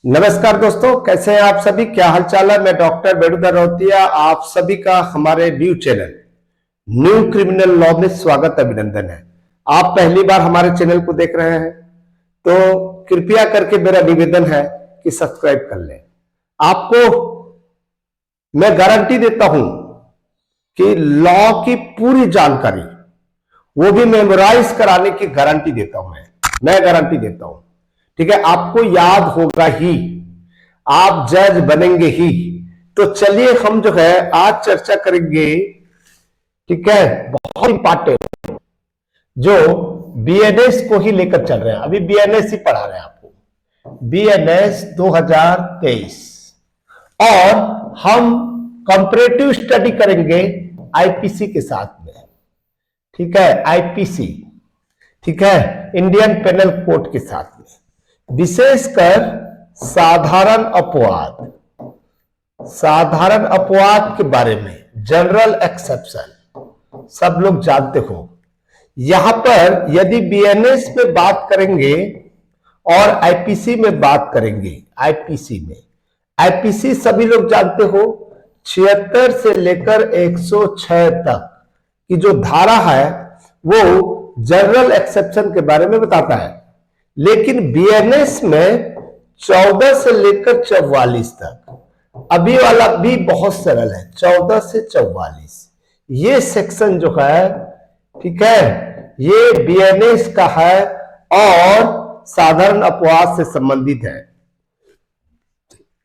नमस्कार दोस्तों, कैसे हैं आप सभी। क्या हाल चाल है। मैं डॉक्टर वेणुधर रौतिया आप सभी का हमारे new channel new criminal law में स्वागत अभिनंदन है। आप पहली बार हमारे चैनल को देख रहे हैं तो कृपया करके मेरा निवेदन है कि सब्सक्राइब कर लें। आपको मैं गारंटी देता हूं कि लॉ की पूरी जानकारी, वो भी मेमोराइज कराने की गारंटी देता हूं। मैं गारंटी देता हूं, ठीक है। आपको याद होगा ही, आप जज बनेंगे ही। तो चलिए हम जो है आज चर्चा करेंगे, ठीक है, बहुत इंपॉर्टेंट, जो बीएनएस को ही लेकर चल रहे हैं। अभी बीएनएस ही पढ़ा रहे हैं आपको, बीएनएस 2023, और हम कंपैरेटिव स्टडी करेंगे आईपीसी के साथ में, ठीक है। आईपीसी, ठीक है, इंडियन पेनल कोड के साथ में, विशेषकर साधारण अपवाद के बारे में, जनरल एक्सेप्शन सब लोग जानते हो। यहां पर यदि बीएनएस में बात करेंगे और आईपीसी में बात करेंगे, आईपीसी सभी लोग जानते हो, 76 से लेकर 106 तक की जो धारा है वो जनरल एक्सेप्शन के बारे में बताता है। लेकिन बीएनएस में 14 से लेकर 44 तक, अभी वाला भी बहुत सरल है, 14 से 44 ये सेक्शन जो है, ठीक है, ये बीएनएस का है और साधारण अपवाद से संबंधित है।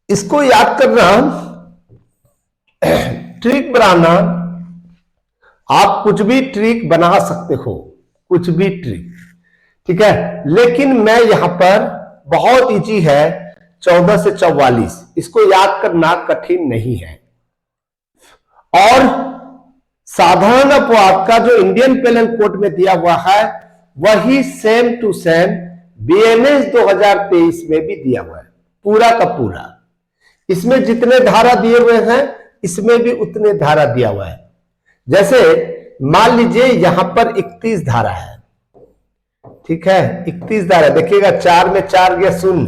इसको याद करना, ट्रिक बनाना, आप कुछ भी ट्रिक बना सकते हो, कुछ भी ट्रिक, ठीक है। लेकिन मैं यहां पर बहुत इजी है, 14 से 44 इसको याद करना कठिन नहीं है। और साधारण अपवाद का जो इंडियन पेनल कोड में दिया हुआ है वही सेम टू सेम बीएनएस 2023 में भी दिया हुआ है, पूरा का पूरा। इसमें जितने धारा दिए हुए हैं इसमें भी उतने धारा दिया हुआ है। जैसे मान लीजिए यहां पर 31 धारा है, ठीक है, 31 धारा, देखिएगा 4 में 4 गया 0,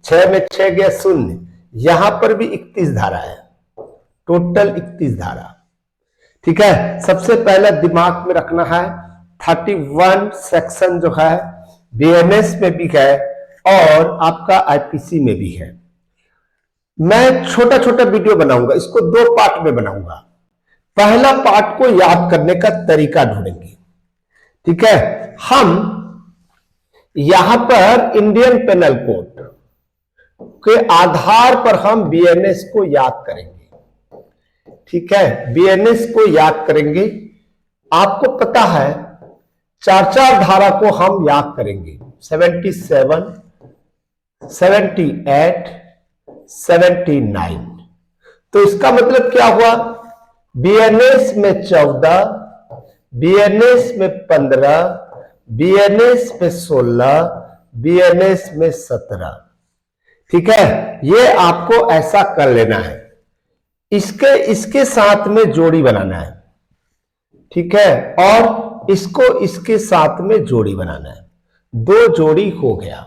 6 में 6 गया 0, यहां पर भी 31 धारा है, टोटल 31 धारा, ठीक है। सबसे पहले दिमाग में रखना है 31 सेक्शन जो है बीएनएस में भी है और आपका आईपीसी में भी है। मैं छोटा छोटा वीडियो बनाऊंगा, इसको 2 पार्ट में बनाऊंगा। पहला पार्ट को याद करने का तरीका ढूंढेंगे, ठीक है। हम यहां पर इंडियन पेनल कोड के आधार पर हम बीएनएस को याद करेंगे, ठीक है, बीएनएस को याद करेंगे। आपको पता है 4 धारा को हम याद करेंगे, 77, 78, 79। तो इसका मतलब क्या हुआ, बीएनएस में 14, बीएनएस में 15, बीएनएस में 16, बीएनएस में 17, ठीक है। ये आपको ऐसा कर लेना है, इसके साथ में जोड़ी बनाना है, ठीक है, और इसको इसके साथ में जोड़ी बनाना है, 2 जोड़ी हो गया,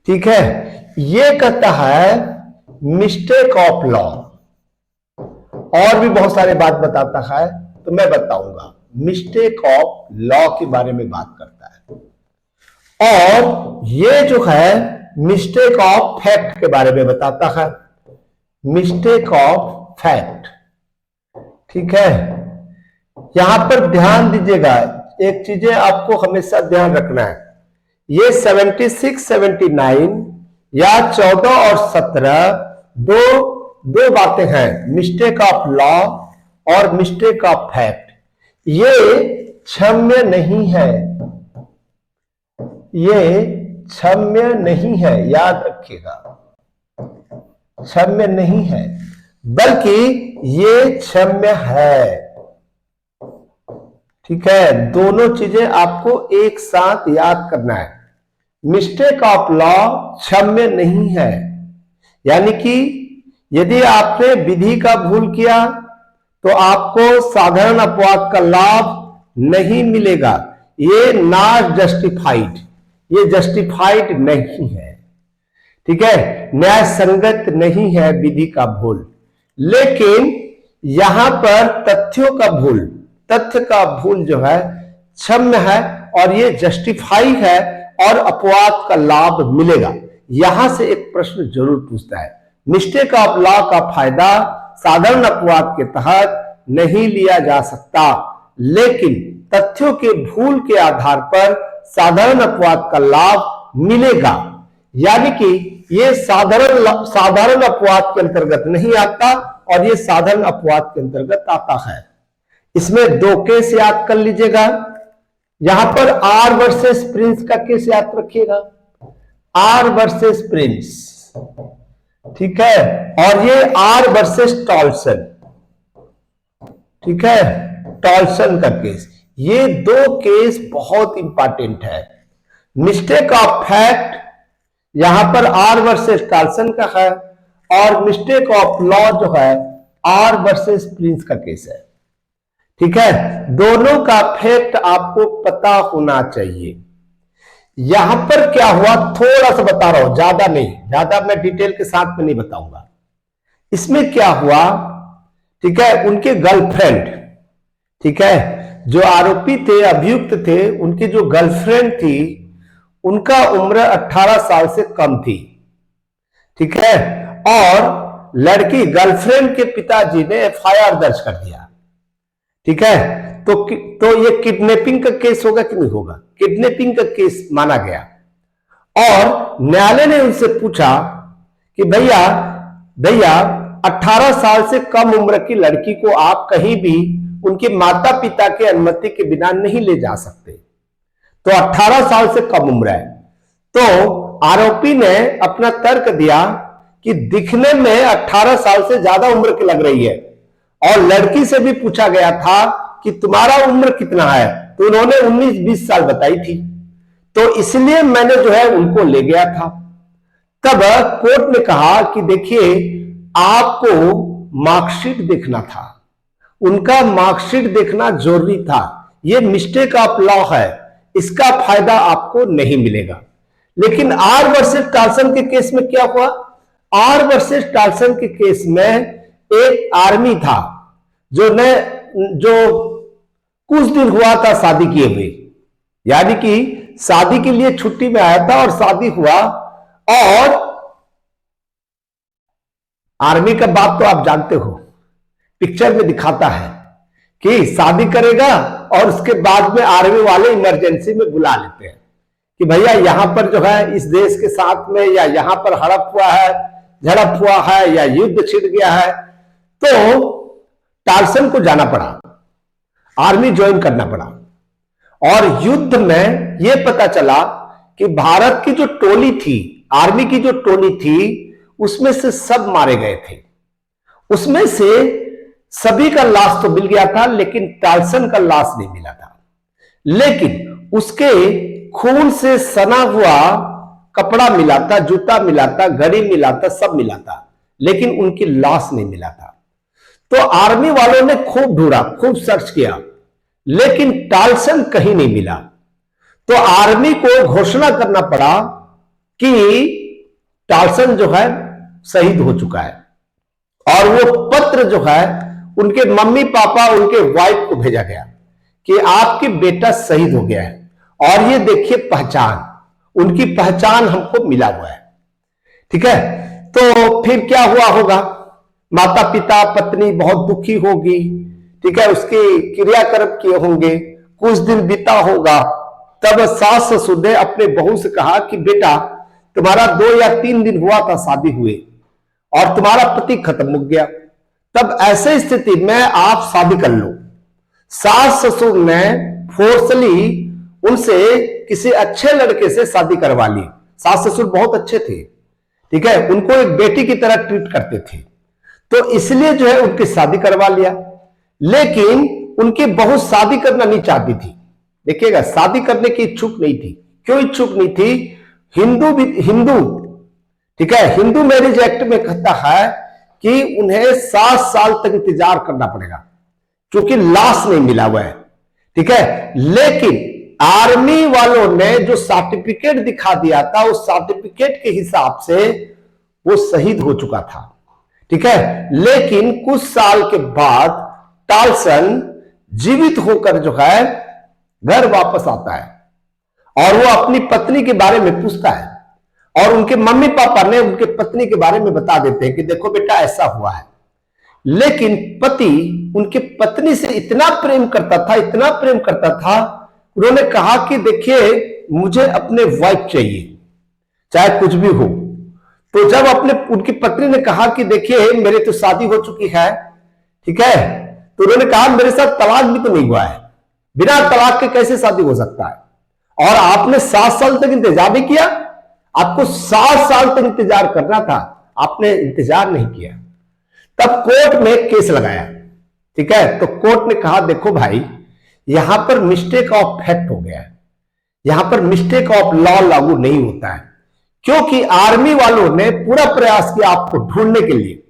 ठीक है। ये कहता है मिस्टेक ऑफ लॉ, और भी बहुत सारे बात बताता है, तो मैं बताऊंगा। मिस्टेक ऑफ लॉ के बारे में बात करता है, और ये जो है मिस्टेक ऑफ फैक्ट के बारे में बताता है, मिस्टेक ऑफ फैक्ट, ठीक है। यहां पर ध्यान दीजिएगा, एक चीजें आपको हमेशा ध्यान रखना है, ये 76, 79 या 14 और 17 दो बातें हैं, मिस्टेक ऑफ लॉ और मिस्टेक ऑफ फैक्ट। ये क्षम्य नहीं है, ये क्षम्य नहीं है, याद रखिएगा, क्षम्य नहीं है, बल्कि ये क्षम्य है, ठीक है। दोनों चीजें आपको एक साथ याद करना है। मिस्टेक ऑफ लॉ क्षम्य नहीं है, यानी कि यदि आपने विधि का भूल किया तो आपको साधारण अपवाद का लाभ नहीं मिलेगा, ये नॉट जस्टिफाइड, ये जस्टिफाइड नहीं है, ठीक है, न्याय संगत नहीं है विधि का भूल, लेकिन यहां पर तथ्यों का भूल, तथ्य का भूल जो है क्षम्य है और ये जस्टिफाई है और अपवाद का लाभ मिलेगा। यहां से एक प्रश्न जरूर पूछता है, मिस्टेक ऑफ लॉ का फायदा साधारण अपवाद के तहत नहीं लिया जा सकता, लेकिन तथ्यों के भूल के आधार पर साधारण अपवाद का लाभ मिलेगा। यानी कि ये साधारण अपवाद के अंतर्गत नहीं आता और ये साधारण अपवाद के अंतर्गत आता है। इसमें दो केस याद कर लीजिएगा। यहां पर आर वर्सेस प्रिंस का केस याद रखिएगा, आर वर्सेस प्रिंस, ठीक है, और ये आर वर्सेस टॉल्सन, ठीक है, टॉल्सन का केस। ये दो केस बहुत इंपॉर्टेंट है। मिस्टेक ऑफ फैक्ट यहां पर आर वर्सेस टॉल्सन का है और मिस्टेक ऑफ लॉ जो है आर वर्सेस प्रिंस का केस है, ठीक है। दोनों का फैक्ट आपको पता होना चाहिए। यहां पर क्या हुआ थोड़ा सा बता रहा हूं, ज्यादा नहीं, ज्यादा मैं डिटेल के साथ में नहीं बताऊंगा। इसमें क्या हुआ, ठीक है, उनके गर्लफ्रेंड, ठीक है, जो आरोपी थे, अभियुक्त थे, उनकी जो गर्लफ्रेंड थी उनका उम्र 18 साल से कम थी, ठीक है, और लड़की गर्लफ्रेंड के पिताजी ने एफआईआर दर्ज कर दिया, ठीक है। तो ये किडनैपिंग का केस होगा कि नहीं होगा, किडनैपिंग का केस माना गया। और न्यायालय ने उनसे पूछा कि भैया 18 साल से कम उम्र की लड़की को आप कहीं भी उनके माता पिता की अनुमति के बिना नहीं ले जा सकते, तो 18 साल से कम उम्र है। तो आरोपी ने अपना तर्क दिया कि दिखने में 18 साल से ज्यादा उम्र की लग रही है, और लड़की से भी पूछा गया था कि तुम्हारा उम्र कितना है, तो उन्होंने 19-20 साल बताई थी, तो इसलिए मैंने जो है उनको ले गया था। तब कोर्ट ने कहा कि देखिए आपको मार्कशीट देखना था, उनका मार्कशीट देखना जरूरी था, यह मिस्टेक ऑफ लॉ है, इसका फायदा आपको नहीं मिलेगा। लेकिन आर वर्सेस टॉल्सन के केस में क्या हुआ, आर वर्सेस टॉल्सन के केस में एक आर्मी था जो कुछ दिन हुआ था शादी किए हुए, यानी कि शादी के लिए छुट्टी में आया था और शादी हुआ, और आर्मी का बाप तो आप जानते हो, पिक्चर में दिखाता है कि शादी करेगा और उसके बाद में आर्मी वाले इमरजेंसी में बुला लेते हैं कि भैया यहां पर जो है इस देश के साथ में या यहां पर हड़प हुआ है, झड़प हुआ है या युद्ध छिड़ गया है, तो टॉल्सन को जाना पड़ा, आर्मी ज्वाइन करना पड़ा। और युद्ध में यह पता चला कि भारत की जो टोली थी, आर्मी की जो टोली थी, उसमें से सब मारे गए थे, उसमें से सभी का लाश तो मिल गया था, लेकिन टॉल्सन का लाश नहीं मिला था। लेकिन उसके खून से सना हुआ कपड़ा मिला था, जूता मिला था, घड़ी मिला था, सब मिला था, लेकिन उनकी लाश नहीं मिला था। तो आर्मी वालों ने खूब ढूंढा, खूब सर्च किया, लेकिन टॉल्सन कहीं नहीं मिला। तो आर्मी को घोषणा करना पड़ा कि टॉल्सन जो है शहीद हो चुका है, और वो पत्र जो है उनके मम्मी पापा, उनके वाइफ को भेजा गया कि आपकी बेटा शहीद हो गया है, और ये देखिए पहचान, उनकी पहचान हमको मिला हुआ है, ठीक है। तो फिर क्या हुआ होगा, माता पिता पत्नी बहुत दुखी होगी, ठीक है, उसके क्रियाकर्म किए होंगे, कुछ दिन बीता होगा, तब सास ससुर ने अपने बहू से कहा कि बेटा तुम्हारा 2 या 3 दिन हुआ था शादी हुए और तुम्हारा पति खत्म हो गया, तब ऐसे स्थिति में आप शादी कर लो। सास ससुर ने फोर्सली उनसे किसी अच्छे लड़के से शादी करवा ली। सास ससुर बहुत अच्छे थे, ठीक है, उनको एक बेटी की तरह ट्रीट करते थे, तो इसलिए जो है उनकी शादी करवा लिया। लेकिन उनकी बहू शादी करना नहीं चाहती थी, देखिएगा, शादी करने की इच्छुक नहीं थी। क्यों इच्छुक नहीं थी, हिंदू, ठीक है, हिंदू मैरिज एक्ट में कहता है कि उन्हें 7 साल तक इंतजार करना पड़ेगा, क्योंकि लाश नहीं मिला हुआ है, ठीक है। लेकिन आर्मी वालों ने जो सर्टिफिकेट दिखा दिया था उस सर्टिफिकेट के हिसाब से वो शहीद हो चुका था, ठीक है। लेकिन कुछ साल के बाद टाल्सन जीवित होकर जो है घर वापस आता है और वो अपनी पत्नी के बारे में पूछता है और उनके मम्मी पापा ने उनके पत्नी के बारे में बता देते हैं कि देखो बेटा ऐसा हुआ है। लेकिन पति उनके पत्नी से इतना प्रेम करता था, इतना प्रेम करता था, उन्होंने कहा कि देखिए मुझे अपने वाइफ चाहिए चाहे कुछ भी हो। तो जब उनकी पत्नी ने कहा कि देखिए मेरी तो शादी हो चुकी है, ठीक है, तो उन्होंने कहा मेरे साथ तलाक भी तो नहीं हुआ है, बिना तलाक के कैसे शादी हो सकता है, और आपने 7 साल तक इंतजार भी किया, आपको 7 साल तक इंतजार करना था, आपने इंतजार नहीं किया। तब कोर्ट में केस लगाया, ठीक है। तो कोर्ट ने कहा देखो भाई यहां पर मिस्टेक ऑफ फैक्ट हो गया है, यहां पर मिस्टेक ऑफ लॉ लागू नहीं होता है, क्योंकि आर्मी वालों ने पूरा प्रयास किया आपको ढूंढने के लिए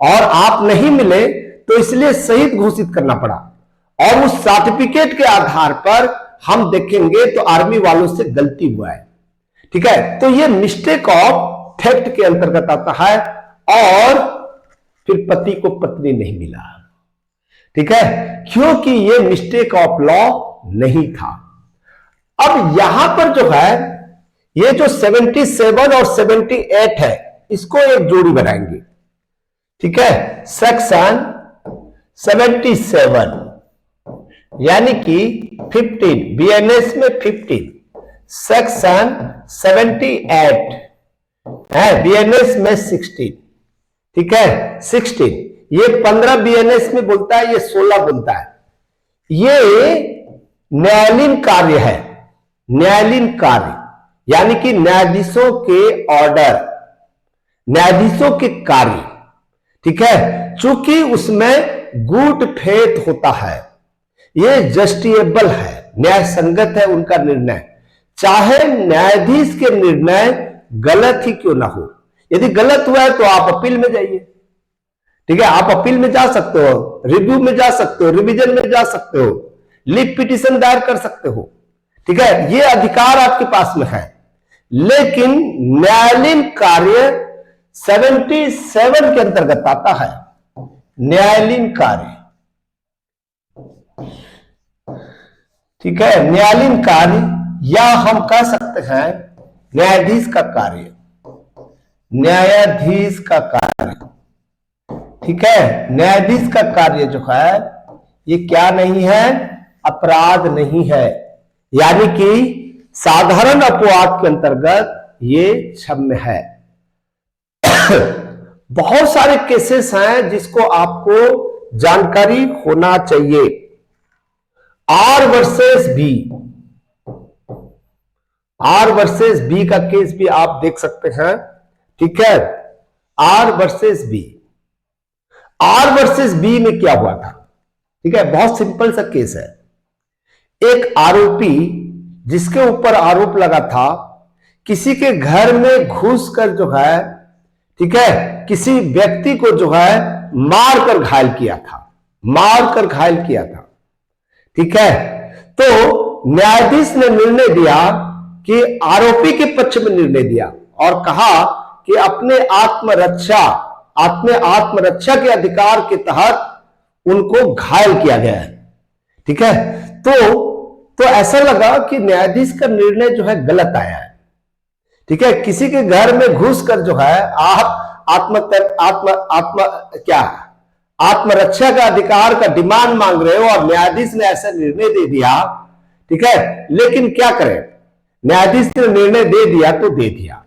और आप नहीं मिले तो इसलिए शहीद घोषित करना पड़ा, और उस सर्टिफिकेट के आधार पर हम देखेंगे तो आर्मी वालों से गलती हुआ है, ठीक है। तो ये मिस्टेक ऑफ फैक्ट के अंतर्गत आता है और फिर पति को पत्नी नहीं मिला, ठीक है, क्योंकि ये मिस्टेक ऑफ लॉ नहीं था। अब यहां पर जो है ये जो 77 और 78 है इसको एक जोड़ी बनाएंगे, ठीक है। सेक्शन 77 यानी कि 15, बीएनएस में 15, सेक्शन 78 है बीएनएस में 16, ठीक है, 16। ये 15 बीएनएस में बोलता है, ये 16 बोलता है। ये न्यायालीन कार्य है, न्यायालीन कार्य यानी कि न्यायाधीशों के ऑर्डर, न्यायाधीशों के कार्य, ठीक है। चूंकि उसमें गुड फेथ होता है, ये जस्टिएबल है, न्याय संगत है उनका निर्णय, चाहे न्यायाधीश के निर्णय गलत ही क्यों ना हो। यदि गलत हुआ है तो आप अपील में जाइए, ठीक है, आप अपील में जा सकते हो, रिव्यू में जा सकते हो, रिवीजन में जा सकते हो, लीव पिटीशन दायर कर सकते हो, ठीक है, ये अधिकार आपके पास में है। लेकिन न्यायालीन कार्य 77 के अंतर्गत आता है, न्यायालीन कार्य, ठीक है, न्यायालीन कार्य, या हम कह सकते हैं न्यायाधीश का कार्य, न्यायाधीश का कार्य, ठीक है। न्यायाधीश का कार्य जो है ये क्या नहीं है, अपराध नहीं है, यानी कि साधारण अपवाद के अंतर्गत ये क्षम्य है। बहुत सारे केसेस हैं जिसको आपको जानकारी होना चाहिए। R versus B, R versus B का केस भी आप देख सकते हैं, ठीक है। R versus B, R versus B में क्या हुआ था, ठीक है, बहुत सिंपल सा केस है। एक आरोपी जिसके ऊपर आरोप लगा था किसी के घर में घुसकर जो है, ठीक है, किसी व्यक्ति को जो है मारकर घायल किया था, मारकर घायल किया था, ठीक है। तो न्यायाधीश ने निर्णय दिया कि आरोपी के पक्ष में निर्णय दिया और कहा कि अपने आत्मरक्षा के अधिकार के तहत उनको घायल किया गया है, ठीक है। तो ऐसा लगा कि न्यायाधीश का निर्णय जो है गलत आया है, ठीक है। किसी के घर में घुसकर जो है आप आत्मरक्षा का अधिकार का डिमांड मांग रहे हो और न्यायाधीश ने ऐसा निर्णय दे दिया, ठीक है। लेकिन क्या करें, न्यायाधीश ने निर्णय दे दिया तो दे दिया।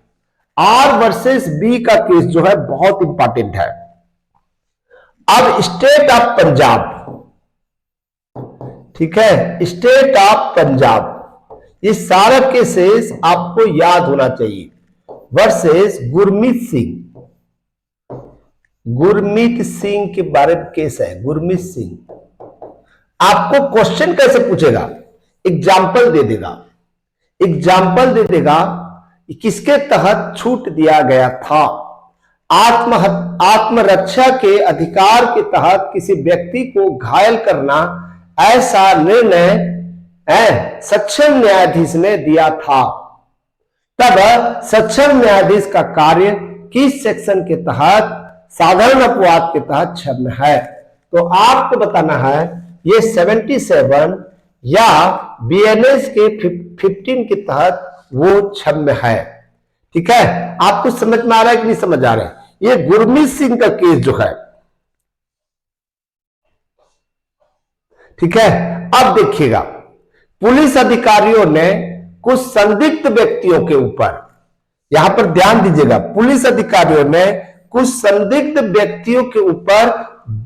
आर वर्सेस बी का केस जो है बहुत इंपॉर्टेंट है। अब स्टेट ऑफ पंजाब, ठीक है, स्टेट ऑफ पंजाब, ये सारा केसेस आपको याद होना चाहिए। वर्सेस गुरमीत सिंह, गुरमीत सिंह के बारे में केस है, गुरमीत सिंह। आपको क्वेश्चन कैसे पूछेगा, एग्जाम्पल दे देगा, एग्जाम्पल दे देगा किसके तहत छूट दिया गया था। आत्मरक्षा के अधिकार के तहत किसी व्यक्ति को घायल करना, ऐसा निर्णय सक्षम न्यायाधीश ने दिया था। तब सक्षम न्यायाधीश का कार्य किस सेक्शन के तहत साधारण अपवाद के तहत क्षम्य है? तो आपको बताना है ये 77 या बीएनएस के 15 के तहत वो क्षम्य है। ठीक है, आपको समझ में आ रहा है कि नहीं समझ आ रहा है? ये गुरमीत सिंह का केस जो है, ठीक है, अब देखिएगा, पुलिस अधिकारियों ने कुछ संदिग्ध व्यक्तियों के ऊपर, यहां पर ध्यान दीजिएगा, पुलिस अधिकारियों ने कुछ संदिग्ध व्यक्तियों के ऊपर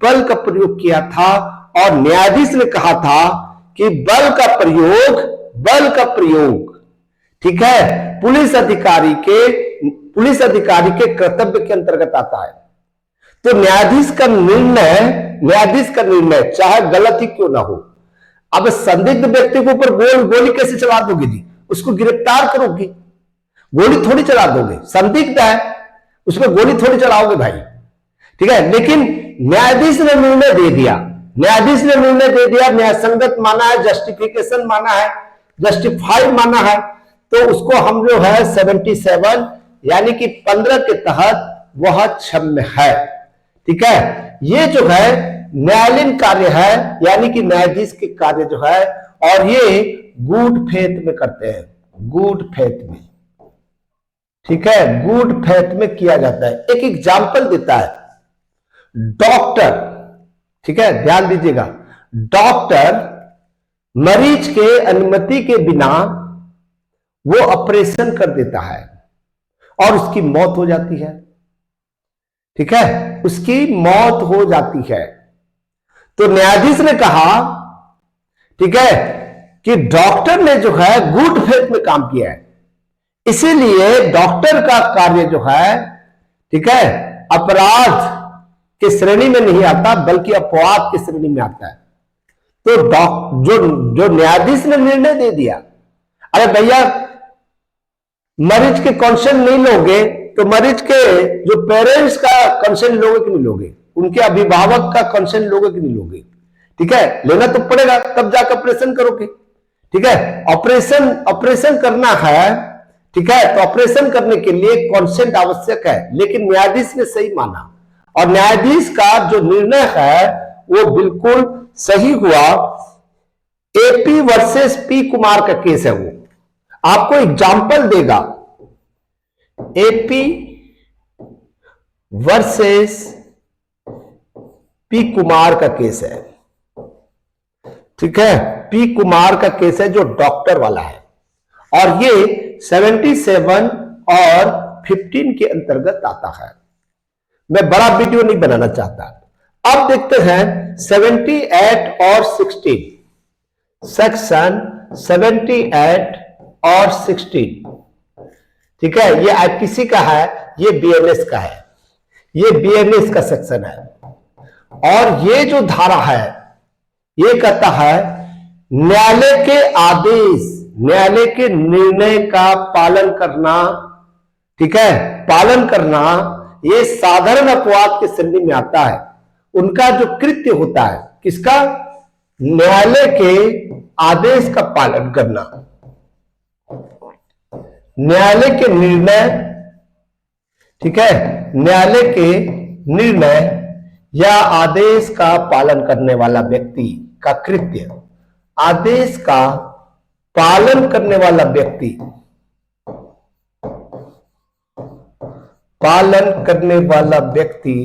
बल का प्रयोग किया था और न्यायाधीश ने कहा था कि बल का प्रयोग, ठीक है, पुलिस अधिकारी के कर्तव्य के अंतर्गत आता है। तो न्यायाधीश का निर्णय चाहे गलत ही क्यों ना हो, अब संदिग्ध व्यक्ति के ऊपर गोली कैसे चला दोगे जी? उसको गिरफ्तार करोगे, गोली थोड़ी चला दोगे, संदिग्ध है उसमें गोली थोड़ी चलाओगे भाई, ठीक है। लेकिन न्यायाधीश ने निर्णय दे दिया, न्यायसंगत माना है, जस्टिफिकेशन माना है, जस्टिफाइड माना है, तो उसको हम जो है 77 यानी कि 15 के तहत वह क्षम्य है। ठीक है, ये जो है न्यायालयीन कार्य है, यानी कि न्यायाधीश के कार्य जो है, और ये गुड फेथ में करते हैं, गुड फेथ में, ठीक है, गुड फेथ में किया जाता है। एक एग्जाम्पल देता है, डॉक्टर, ठीक है, ध्यान दीजिएगा, डॉक्टर मरीज के अनुमति के बिना वो ऑपरेशन कर देता है और उसकी मौत हो जाती है, ठीक है, उसकी मौत हो जाती है। तो न्यायाधीश ने कहा, ठीक है, कि डॉक्टर ने जो है गुड फेथ में काम किया है, इसीलिए डॉक्टर का कार्य जो है, ठीक है, अपराध की श्रेणी में नहीं आता बल्कि अपवाद की श्रेणी में आता है। तो जो न्यायाधीश ने निर्णय दे दिया, अरे भैया मरीज के कंसेंट नहीं लोगे तो मरीज के जो पेरेंट्स का कंसेंट लोगे कि नहीं लोगे, उनके अभिभावक का कंसेंट लोगे कि नहीं लोगे, ठीक है, लेना तो पड़ेगा, तब जाकर ऑपरेशन करोगे, ठीक है, ऑपरेशन करना है, ठीक है, तो ऑपरेशन करने के लिए कंसेंट आवश्यक है। लेकिन न्यायाधीश ने सही माना और न्यायाधीश का जो निर्णय है वो बिल्कुल सही हुआ। एपी वर्सेस पी कुमार का केस है, वो आपको एग्जाम्पल देगा, एपी वर्सेस पी कुमार का केस है, ठीक है, पी कुमार का केस है जो डॉक्टर वाला है, और ये 77 और 15 के अंतर्गत आता है। मैं बड़ा वीडियो नहीं बनाना चाहता। अब देखते हैं 78 और 16, सेक्शन 78 और 16, ठीक है, ये आईपीसी का है, ये बीएनएस का है, ये बीएनएस का सेक्शन है। और ये जो धारा है ये कहता है न्यायालय के आदेश, न्यायालय के निर्णय का पालन करना, ठीक है, पालन करना, ये साधारण अपवाद की श्रेणी में आता है। उनका जो कृत्य होता है, किसका? न्यायालय के आदेश का पालन करना, न्यायालय के निर्णय, ठीक है, न्यायालय के निर्णय या आदेश का पालन करने वाला व्यक्ति का कृत्य, आदेश का पालन करने वाला व्यक्ति, पालन करने वाला व्यक्ति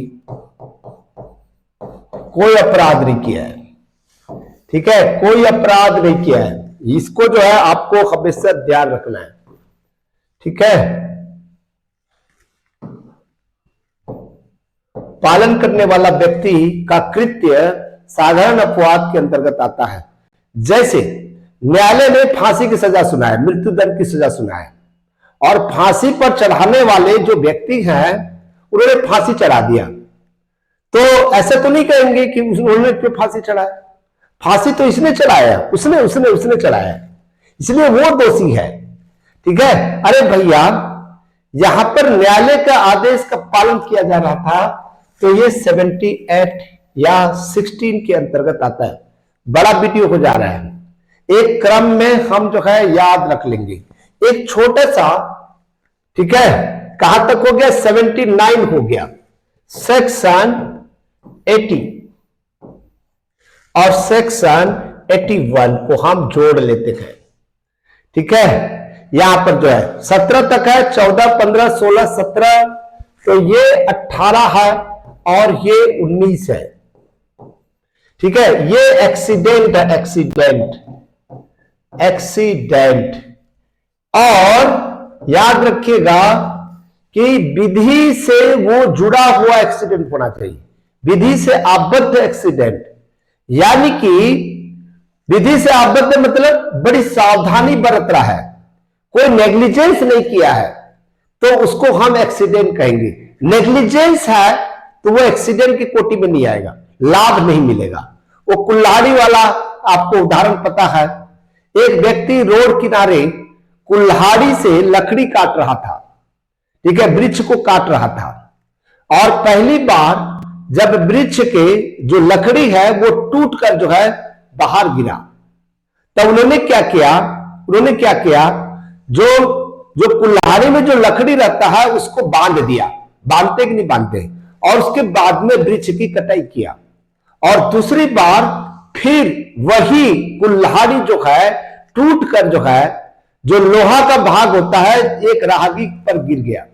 कोई अपराध नहीं किया है, ठीक है, कोई अपराध नहीं किया है। इसको जो है आपको हमेशा ध्यान रखना है, ठीक है, पालन करने वाला व्यक्ति का कृत्य साधारण अपवाद के अंतर्गत आता है। जैसे न्यायालय ने फांसी की सजा सुनाए, मृत्युदंड की सजा सुनाए, और फांसी पर चढ़ाने वाले जो व्यक्ति हैं उन्होंने फांसी चढ़ा दिया, तो ऐसे तो नहीं कहेंगे कि उन्होंने क्यों फांसी चढ़ाया, फांसी तो इसने चढ़ाया, उसने चढ़ाया, इसलिए वो दोषी है, ठीक है। अरे भैया यहां पर न्यायालय का आदेश का पालन किया जा रहा था, तो ये 78 या 16 के अंतर्गत आता है। बड़ा वीडियो हो जा रहा है, एक क्रम में हम जो है याद रख लेंगे। एक छोटा सा, ठीक है, कहां तक हो गया? 79 हो गया। सेक्शन 80 और सेक्शन 81 को हम जोड़ लेते हैं। ठीक है, यहां पर जो है 17 तक है, 14, 15, 16, 17, तो ये 18 है और ये 19 है। ठीक है, ये एक्सीडेंट है, एक्सीडेंट। और याद रखिएगा कि विधि से वो जुड़ा हुआ एक्सीडेंट होना चाहिए, विधि से आबद्ध एक्सीडेंट। यानी कि विधि से आबद्ध मतलब बड़ी सावधानी बरत रहा है, कोई नेग्लिजेंस नहीं किया है, तो उसको हम एक्सीडेंट कहेंगे। नेग्लिजेंस है तो वो एक्सीडेंट की कोटि में नहीं आएगा, लाभ नहीं मिलेगा। वो कुल्हाड़ी वाला आपको उदाहरण पता है, एक व्यक्ति रोड किनारे कुल्हाड़ी से लकड़ी काट रहा था, ठीक है, वृक्ष को काट रहा था, और पहली बार जब वृक्ष के जो लकड़ी है वो टूटकर जो है बाहर गिरा, तब उन्होंने क्या किया, जो कुल्हाड़ी में जो लकड़ी रहता है उसको बांध दिया, बांधते कि नहीं बांधते, और उसके बाद में वृक्ष की कटाई किया। और दूसरी बार फिर वही कुल्हाड़ी जो है टूट कर जो है, जो लोहा का भाग होता है, एक राहगीर पर गिर गया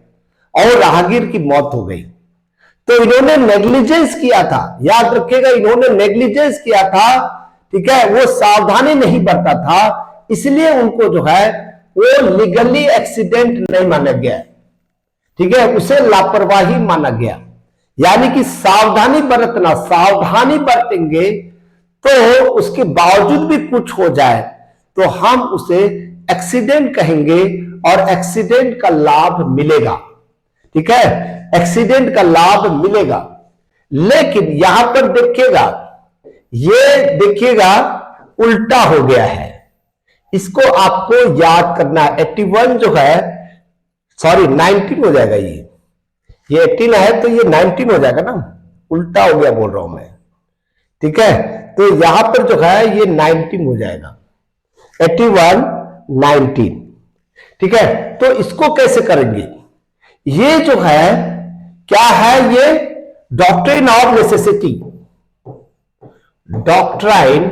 और राहगीर की मौत हो गई। तो इन्होंने नेग्लिजेंस किया था, याद रखिएगा, इन्होंने नेग्लिजेंस किया था, ठीक है, वो सावधानी नहीं बरता था, इसलिए उनको जो है वो लीगली एक्सीडेंट नहीं माना गया, ठीक है, उसे लापरवाही माना गया। यानी कि सावधानी बरतना, सावधानी बरतेंगे तो उसके बावजूद भी कुछ हो जाए तो हम उसे एक्सीडेंट कहेंगे और एक्सीडेंट का लाभ मिलेगा, ठीक है, एक्सीडेंट का लाभ मिलेगा। लेकिन यहां पर देखिएगा, ये देखिएगा उल्टा हो गया है, इसको आपको याद करना है। 81 जो है, सॉरी 19 हो जाएगा, ये 18 है तो ये 19 हो जाएगा ना, उल्टा हो गया बोल रहा हूं मैं, ठीक है। तो यहां पर जो है ये 19 हो जाएगा, 81, 19, ठीक है। तो इसको कैसे करेंगे? ये जो है क्या है, ये doctrine of necessity, doctrine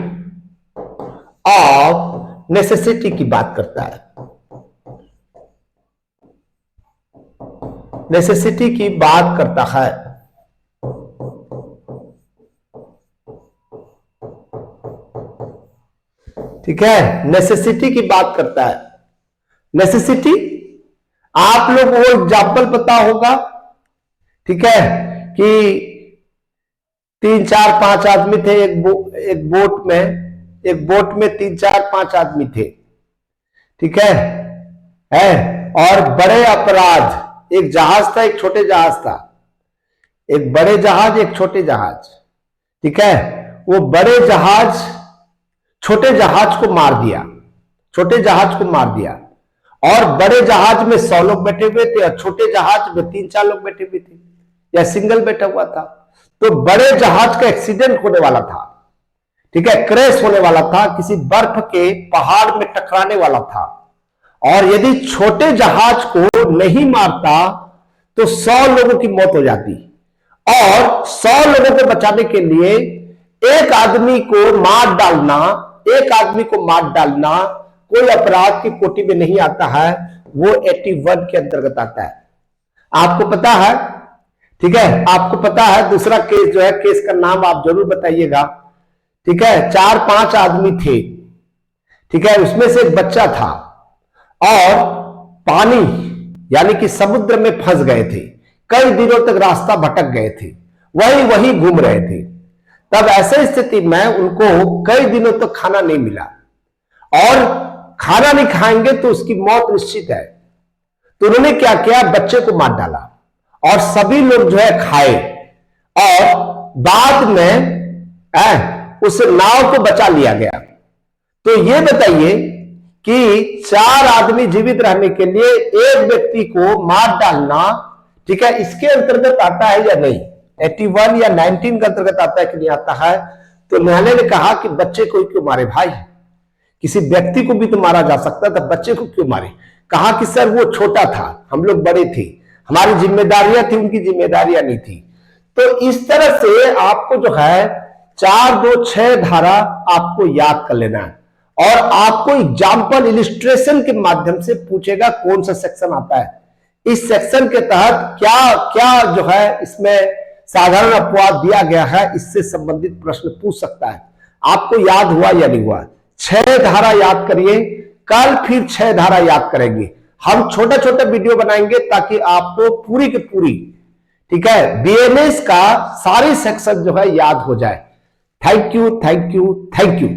of necessity की बात करता है, नेसेसिटी की बात करता है। ठीक है, नेसेसिटी की बात करता है। नेसेसिटी, आप लोग वो एग्जाम्पल पता होगा, ठीक है, कि 3, 4, 5 आदमी थे एक बोट में 3, 4, 5 आदमी थे, ठीक है, और बड़े अपराध, एक जहाज था, एक छोटे जहाज था, एक बड़े जहाज, एक छोटे जहाज, ठीक है। वो बड़े जहाज छोटे जहाज को मार दिया, छोटे जहाज को मार दिया, और बड़े जहाज में 100 लोग बैठे हुए थे और छोटे जहाज में 3, 4 लोग बैठे हुए थे, या सिंगल बैठा हुआ था। तो बड़े जहाज का एक्सीडेंट होने वाला था, ठीक है, क्रैश होने वाला था, किसी बर्फ के पहाड़ में टकराने वाला था, और यदि छोटे जहाज को नहीं मारता तो 100 लोगों की मौत हो जाती, और 100 लोगों को बचाने के लिए एक आदमी को मार डालना, एक आदमी को मार डालना कोई अपराध की कोटि में नहीं आता है, वो 81 के अंतर्गत आता है। आपको पता है, ठीक है, आपको पता है। दूसरा केस जो है, केस का नाम आप जरूर बताइएगा, ठीक है। 4, 5 आदमी थे, ठीक है, उसमें से एक बच्चा था, और पानी यानी कि समुद्र में फंस गए थे, कई दिनों तक रास्ता भटक गए थे, वही घूम रहे थे। तब ऐसे स्थिति में उनको कई दिनों तक खाना नहीं मिला, और खाना नहीं खाएंगे तो उसकी मौत निश्चित है। तो उन्होंने क्या किया, बच्चे को मार डाला, और सभी लोग जो है खाए, और बाद में उस नाव को बचा लिया गया। तो ये बताइए कि 4 आदमी जीवित रहने के लिए एक व्यक्ति को मार डालना, ठीक है, इसके अंतर्गत आता है या नहीं? 81 या 19 के अंतर्गत आता है कि नहीं आता है? तो न्यायालय ने कहा कि बच्चे को क्यों मारे भाई, किसी व्यक्ति को भी तो मारा जा सकता था, बच्चे को क्यों मारे? कहा कि सर वो छोटा था, हम लोग बड़े थे, हमारी जिम्मेदारियां थी, उनकी जिम्मेदारियां नहीं थी। तो इस तरह से आपको जो है 426 धारा आपको याद कर लेना है, और आपको एग्जाम्पल इलिस्ट्रेशन के माध्यम से पूछेगा कौन सा सेक्शन आता है, इस सेक्शन के तहत क्या क्या जो है इसमें साधारण अपवाद दिया गया है, इससे संबंधित प्रश्न पूछ सकता है। आपको याद हुआ या नहीं हुआ? 6 धारा याद करिए, कल फिर 6 धारा याद करेंगे। हम छोटा छोटा वीडियो बनाएंगे ताकि आपको पूरी की पूरी, ठीक है, बीएनएस का सारे सेक्शन जो है याद हो जाए। Thank you, thank you, thank you.